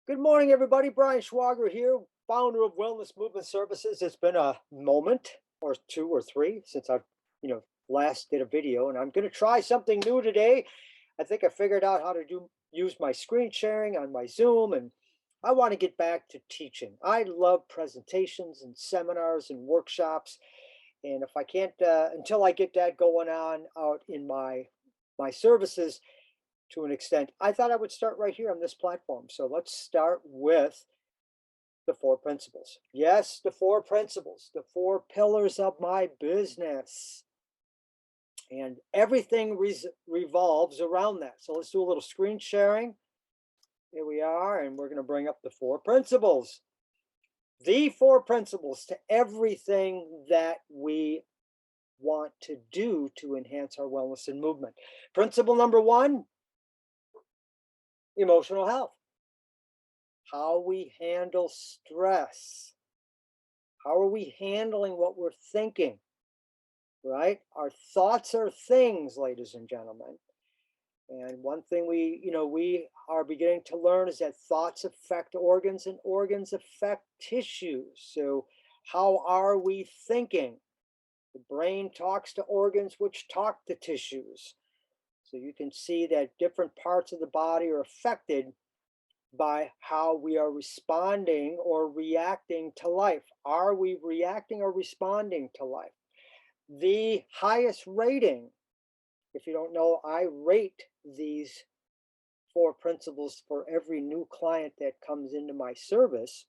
Good morning, everybody. Brian Schwager here, founder of Wellness Movement Services. It's been a moment or two or three since I've, last did a video, and I'm going to try something new today. I think I figured out how to use my screen sharing on my Zoom, and I want to get back to teaching. I love presentations and seminars and workshops, and if I can't, until I get that going on out in my services, to an extent, I thought I would start right here on this platform. So let's start with the four principles. Yes, the four principles, the four pillars of my business. And everything revolves around that. So let's do a little screen sharing. Here we are, and we're going to bring up the four principles. The four principles to everything that we want to do to enhance our wellness and movement. Principle number one, emotional health. How we handle stress. How are we handling what we're thinking? Right? Our thoughts are things, ladies and gentlemen. And one thing we are beginning to learn is that thoughts affect organs and organs affect tissues. So how are we thinking? The brain talks to organs which talk to tissues. So you can see that different parts of the body are affected by how we are responding or reacting to life. Are we reacting or responding to life? The highest rating, if you don't know, I rate these four principles for every new client that comes into my service.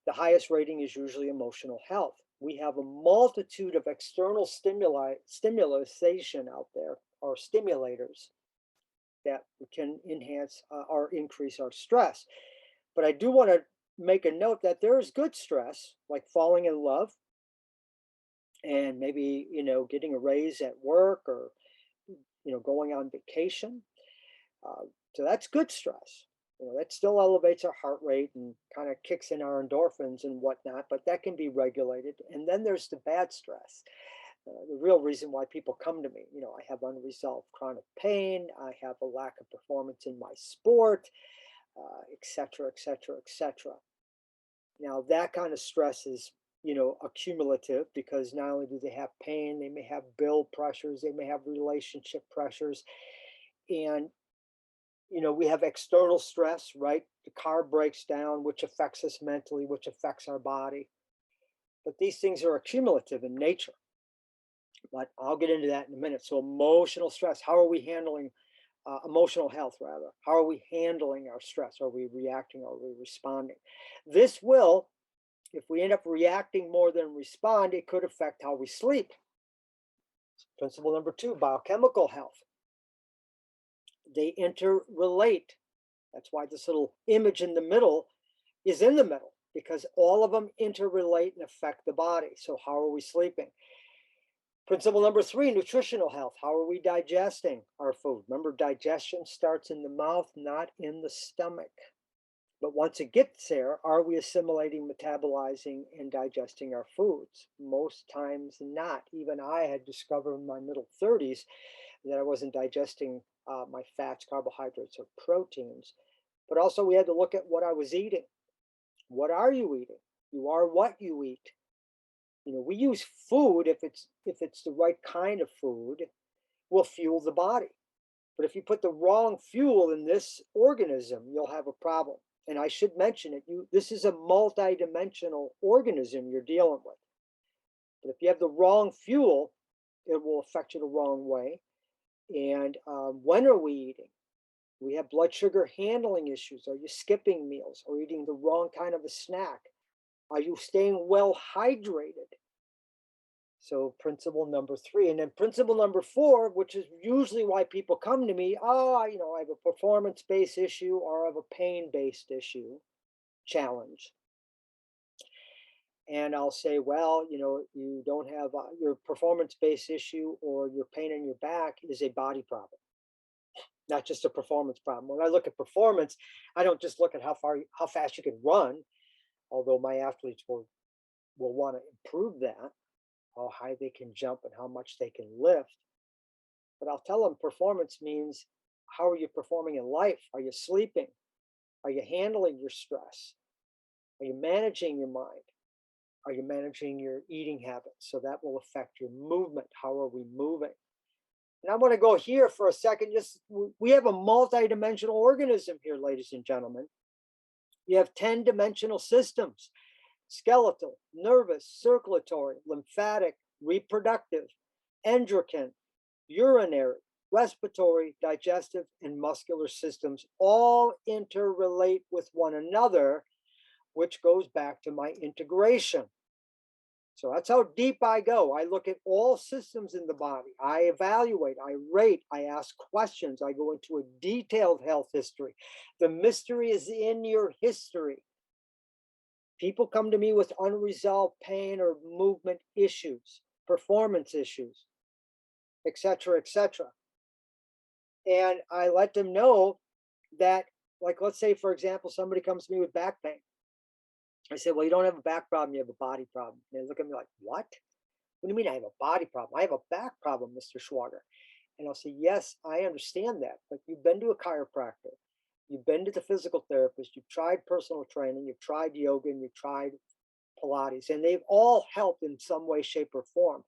The highest rating is usually emotional health. We have a multitude of external stimulation out there, or stimulators, that can enhance or increase our stress. But I do want to make a note that there is good stress, like falling in love and maybe, getting a raise at work or, going on vacation. Uh, so that's good stress. That still elevates our heart rate and kind of kicks in our endorphins and whatnot, but that can be regulated. And then there's the bad stress. The real reason why people come to me, I have unresolved chronic pain, I have a lack of performance in my sport, et cetera, et cetera, et cetera. Now, that kind of stress is, accumulative because not only do they have pain, they may have bill pressures, they may have relationship pressures. And, we have external stress, right? The car breaks down, which affects us mentally, which affects our body. But these things are accumulative in nature. But I'll get into that in a minute. So, emotional stress, how are we handling emotional health, rather? How are we handling our stress? Are we reacting? Are we responding? This will, if we end up reacting more than respond, it could affect how we sleep. Principle number two, biochemical health. They interrelate. That's why this little image in the middle is in the middle, because all of them interrelate and affect the body. So, how are we sleeping? Principle number three, nutritional health. How are we digesting our food? Remember, digestion starts in the mouth, not in the stomach. But once it gets there, are we assimilating, metabolizing, and digesting our foods? Most times not. Even I had discovered in my middle 30s that I wasn't digesting my fats, carbohydrates, or proteins. But also, we had to look at what I was eating. What are you eating? You are what you eat. We use food, if it's the right kind of food, will fuel the body. But if you put the wrong fuel in this organism, you'll have a problem. And I should mention it. This is a multidimensional organism you're dealing with. But if you have the wrong fuel, it will affect you the wrong way. And when are we eating? We have blood sugar handling issues. Are you skipping meals or eating the wrong kind of a snack? Are you staying well hydrated? So principle number three, and then principle number four, which is usually why people come to me. Oh, I have a performance-based issue or I have a pain-based issue, challenge. And I'll say, well, you don't have your performance-based issue or your pain in your back is a body problem, not just a performance problem. When I look at performance, I don't just look at how fast you can run, although my athletes will want to improve that, how high they can jump and how much they can lift. But I'll tell them performance means, how are you performing in life? Are you sleeping? Are you handling your stress? Are you managing your mind? Are you managing your eating habits? So that will affect your movement. How are we moving? And I want to go here for a second. Just we have a multi-dimensional organism here, ladies and gentlemen. You have 10-dimensional systems: skeletal, nervous, circulatory, lymphatic, reproductive, endocrine, urinary, respiratory, digestive, and muscular systems all interrelate with one another, which goes back to my integration. So that's how deep I go. I look at all systems in the body. I evaluate, I rate, I ask questions. I go into a detailed health history. The mystery is in your history. People come to me with unresolved pain or movement issues, performance issues, etc., etc. And I let them know that, like, let's say, for example, somebody comes to me with back pain. I say, well, you don't have a back problem, you have a body problem. And they look at me like, what? What do you mean I have a body problem? I have a back problem, Mr. Schwager. And I'll say, yes, I understand that, but you've been to a chiropractor, you've been to the physical therapist, you've tried personal training, you've tried yoga, and you've tried Pilates, and they've all helped in some way, shape, or form.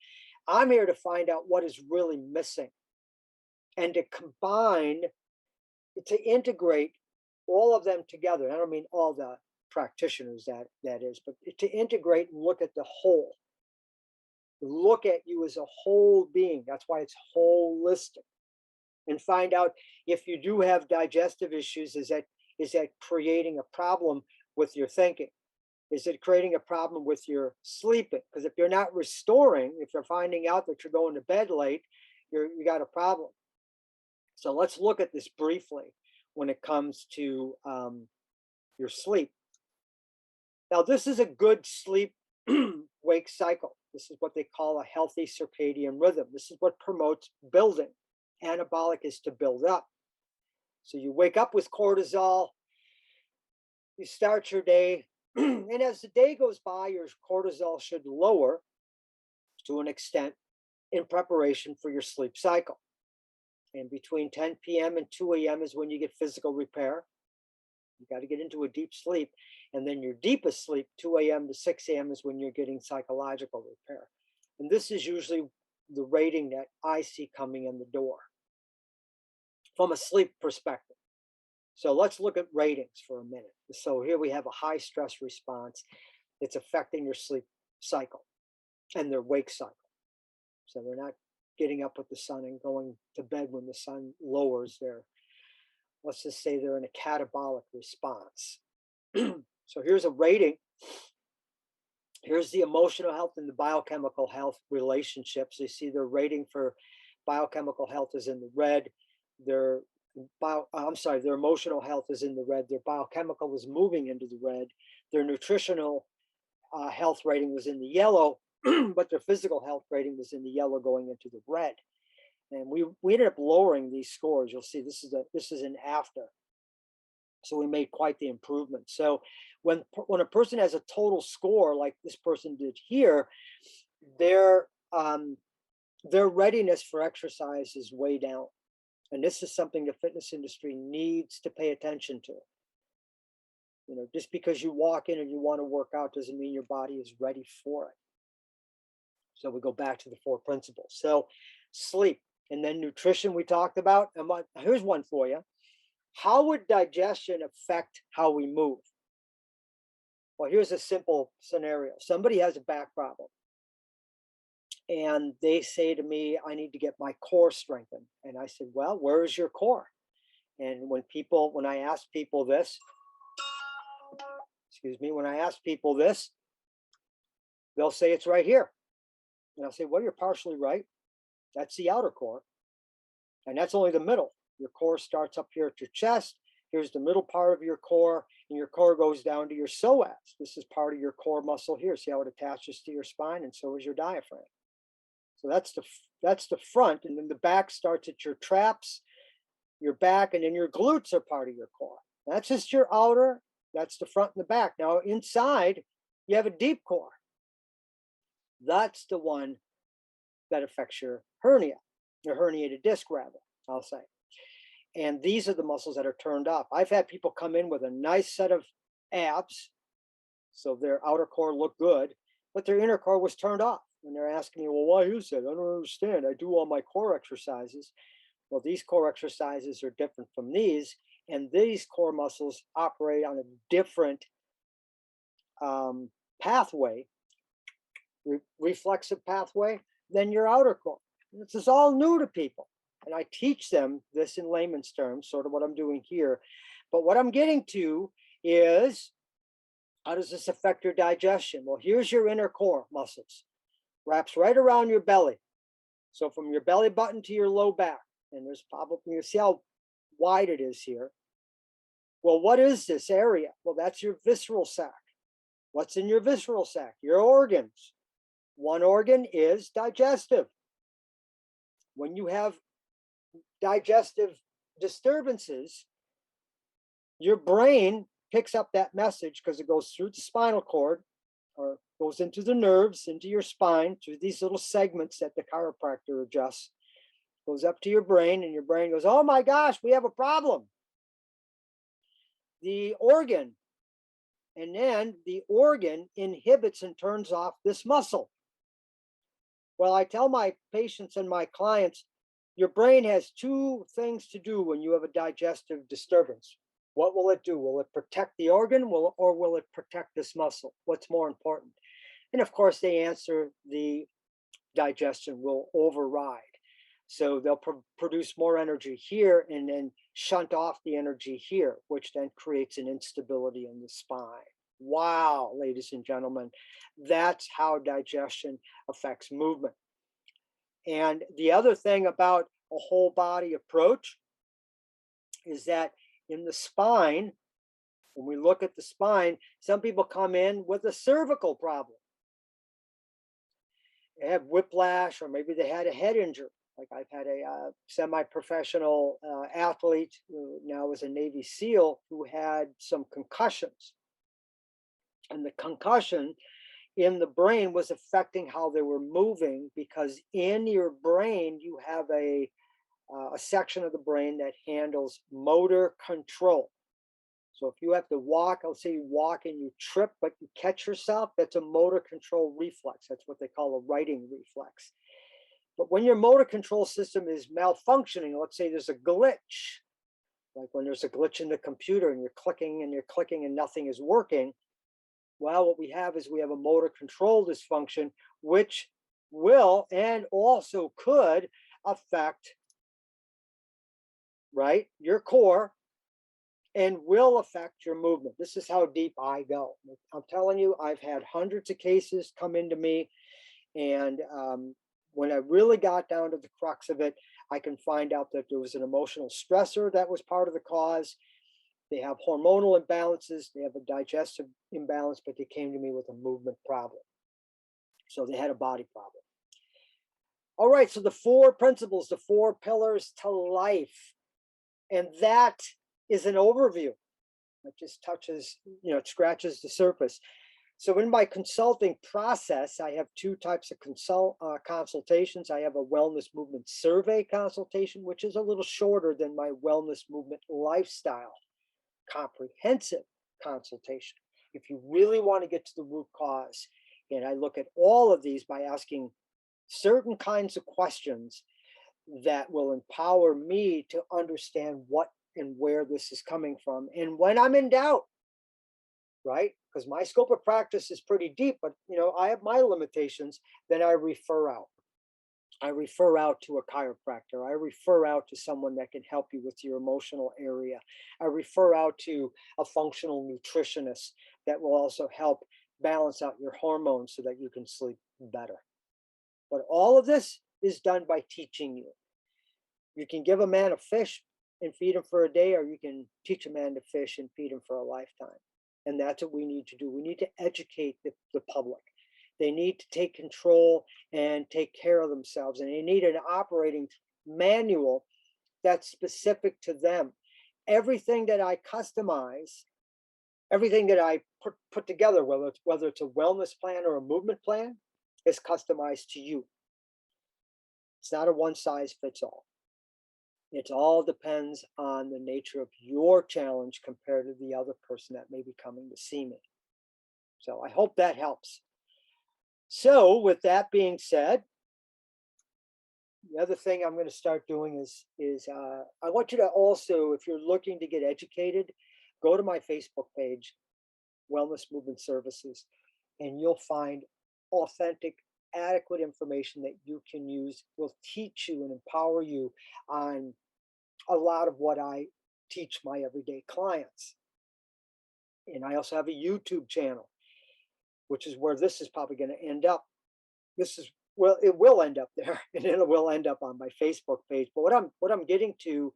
I'm here to find out what is really missing and to combine, to integrate all of them together. I don't mean all the practitioners that is, but to integrate and look at the whole. Look at you as a whole being. That's why it's holistic. And find out if you do have digestive issues, is that creating a problem with your thinking? Is it creating a problem with your sleeping? Because if you're not restoring, if you're finding out that you're going to bed late, you got a problem. So let's look at this briefly when it comes to your sleep. Now, this is a good sleep wake cycle. This is what they call a healthy circadian rhythm. This is what promotes building. Anabolic is to build up. So you wake up with cortisol, you start your day, and as the day goes by, your cortisol should lower to an extent in preparation for your sleep cycle. And between 10 p.m. and 2 a.m. is when you get physical repair. You got to get into a deep sleep. And then your deepest sleep, 2 a.m. to 6 a.m., is when you're getting psychological repair. And this is usually the rating that I see coming in the door from a sleep perspective. So let's look at ratings for a minute. So here we have a high stress response. It's affecting your sleep cycle and their wake cycle. So they're not getting up with the sun and going to bed when the sun lowers their, let's just say they're in a catabolic response. So here's a rating. Here's the emotional health and the biochemical health relationships. You see their rating for biochemical health is in the red. Their emotional health is in the red. Their biochemical is moving into the red. Their nutritional health rating was in the yellow, but their physical health rating was in the yellow going into the red. And we ended up lowering these scores. You'll see this is an after. So we made quite the improvement. So when a person has a total score like this person did here, their readiness for exercise is way down. And this is something the fitness industry needs to pay attention to. You know, just because you walk in and you want to work out doesn't mean your body is ready for it. So we go back to the 4 principles. So sleep and then nutrition we talked about. And here's one for you. How would digestion affect how we move? Well, here's a simple scenario. Somebody has a back problem. And they say to me, I need to get my core strengthened. And I said, well, where is your core? And when I ask people this, they'll say it's right here. And I'll say, well, you're partially right. That's the outer core. And that's only the middle. Your core starts up here at your chest. Here's the middle part of your core, and your core goes down to your psoas. This is part of your core muscle here. See how it attaches to your spine, and so is your diaphragm. So that's the front, and then the back starts at your traps, your back, and then your glutes are part of your core. That's just your outer. That's the front and the back. Now inside, you have a deep core. That's the one that affects your hernia, your herniated disc, rather, I'll say. And these are the muscles that are turned off. I've had people come in with a nice set of abs, so their outer core looked good, but their inner core was turned off. And they're asking me, well, why is that? I don't understand. I do all my core exercises. Well, these core exercises are different from these, and these core muscles operate on a different pathway, reflexive pathway, than your outer core. This is all new to people. And I teach them this in layman's terms, sort of what I'm doing here. But what I'm getting to is, how does this affect your digestion? Well, here's your inner core muscles. Wraps right around your belly. So from your belly button to your low back. And there's probably, you see how wide it is here. Well, what is this area? Well, that's your visceral sac. What's in your visceral sac? Your organs. One organ is digestive. When you have digestive disturbances, your brain picks up that message because it goes through the spinal cord or goes into the nerves, into your spine, through these little segments that the chiropractor adjusts, goes up to your brain, and your brain goes, oh my gosh, we have a problem. The organ, and then the organ inhibits and turns off this muscle. Well, I tell my patients and my clients, your brain has two things to do when you have a digestive disturbance. What will it do? Will it protect the organ or will it protect this muscle? What's more important? And of course, they answer the digestion will override. So they'll produce more energy here and then shunt off the energy here, which then creates an instability in the spine. Wow, ladies and gentlemen, that's how digestion affects movement. And the other thing about a whole body approach is that in the spine, when we look at the spine, some people come in with a cervical problem. They have whiplash, or maybe they had a head injury. Like I've had a semi-professional athlete who now is a Navy SEAL who had some concussions. And the concussion in the brain was affecting how they were moving, because in your brain, you have a section of the brain that handles motor control. So if you have to walk, let's say you walk and you trip, but you catch yourself, that's a motor control reflex. That's what they call a righting reflex. But when your motor control system is malfunctioning, let's say there's a glitch, like when there's a glitch in the computer and you're clicking and nothing is working. Well, what we have is we have a motor control dysfunction, which will and also could affect, right, your core and will affect your movement. This is how deep I go. I'm telling you, I've had hundreds of cases come into me, and when I really got down to the crux of it, I can find out that there was an emotional stressor that was part of the cause. They have hormonal imbalances, they have a digestive imbalance, but they came to me with a movement problem. So they had a body problem. All right, so the four principles, the four pillars to life. And that is an overview. It just touches, it scratches the surface. So in my consulting process, I have two types of consultations. I have a wellness movement survey consultation, which is a little shorter than my wellness movement lifestyle comprehensive consultation. If you really want to get to the root cause, and I look at all of these by asking certain kinds of questions that will empower me to understand what and where this is coming from. And when I'm in doubt, right? Because my scope of practice is pretty deep, but I have my limitations, then I refer out. I refer out to a chiropractor. I refer out to someone that can help you with your emotional area. I refer out to a functional nutritionist that will also help balance out your hormones so that you can sleep better. But all of this is done by teaching you. You can give a man a fish and feed him for a day, or you can teach a man to fish and feed him for a lifetime. And that's what we need to do. We need to educate the public. They need to take control and take care of themselves. And they need an operating manual that's specific to them. Everything that I customize, everything that I put together, whether it's a wellness plan or a movement plan, is customized to you. It's not a one size fits all. It all depends on the nature of your challenge compared to the other person that may be coming to see me. So I hope that helps. So with that being said, the other thing I'm going to start doing is I want you to also, if you're looking to get educated, go to my Facebook page, Wellness Movement Services, and you'll find authentic, adequate information that you can use, will teach you and empower you on a lot of what I teach my everyday clients. And I also have a YouTube channel, which is where this is probably going to end up. This is, well, it will end up there, and it will end up on my Facebook page. But what I'm getting to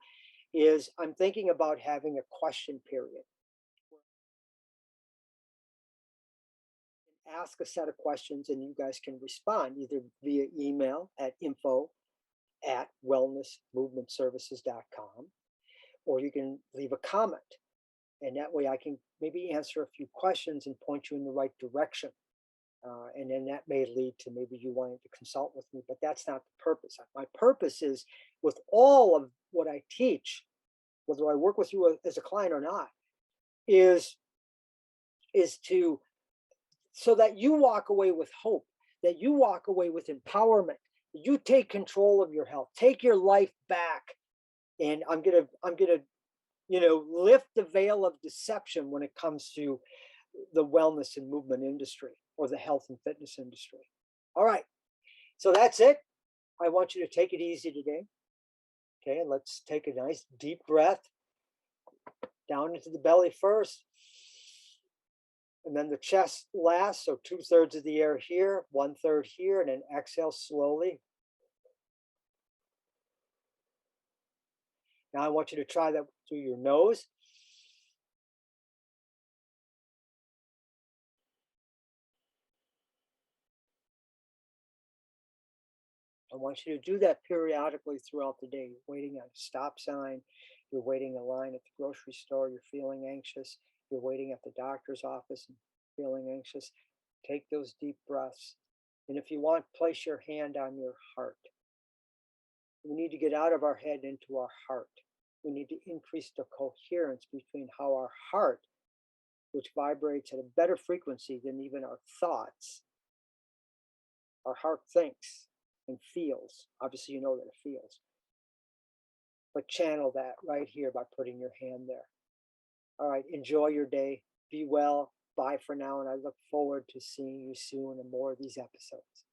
is I'm thinking about having a question period. Ask a set of questions and you guys can respond either via email at info@wellnessmovementservices.com, or you can leave a comment. And that way I can maybe answer a few questions and point you in the right direction. And then that may lead to maybe you wanting to consult with me, but that's not the purpose. My purpose is, with all of what I teach, whether I work with you as a client or not, is to, so that you walk away with hope, that you walk away with empowerment, you take control of your health, take your life back. And I'm gonna lift the veil of deception when it comes to the wellness and movement industry or the health and fitness industry. All right, so that's it. I want you to take it easy today. Okay, let's take a nice deep breath down into the belly first, and then the chest last. So 2/3 of the air here, 1/3 here, and then exhale slowly. Now I want you to try that through your nose. I want you to do that periodically throughout the day. You're waiting at a stop sign, you're waiting in line at the grocery store, you're feeling anxious, you're waiting at the doctor's office and feeling anxious. Take those deep breaths. And if you want, place your hand on your heart. We need to get out of our head into our heart. We need to increase the coherence between how our heart, which vibrates at a better frequency than even our thoughts, our heart thinks and feels. Obviously, you know that it feels. But channel that right here by putting your hand there. All right, enjoy your day. Be well. Bye for now. And I look forward to seeing you soon in more of these episodes.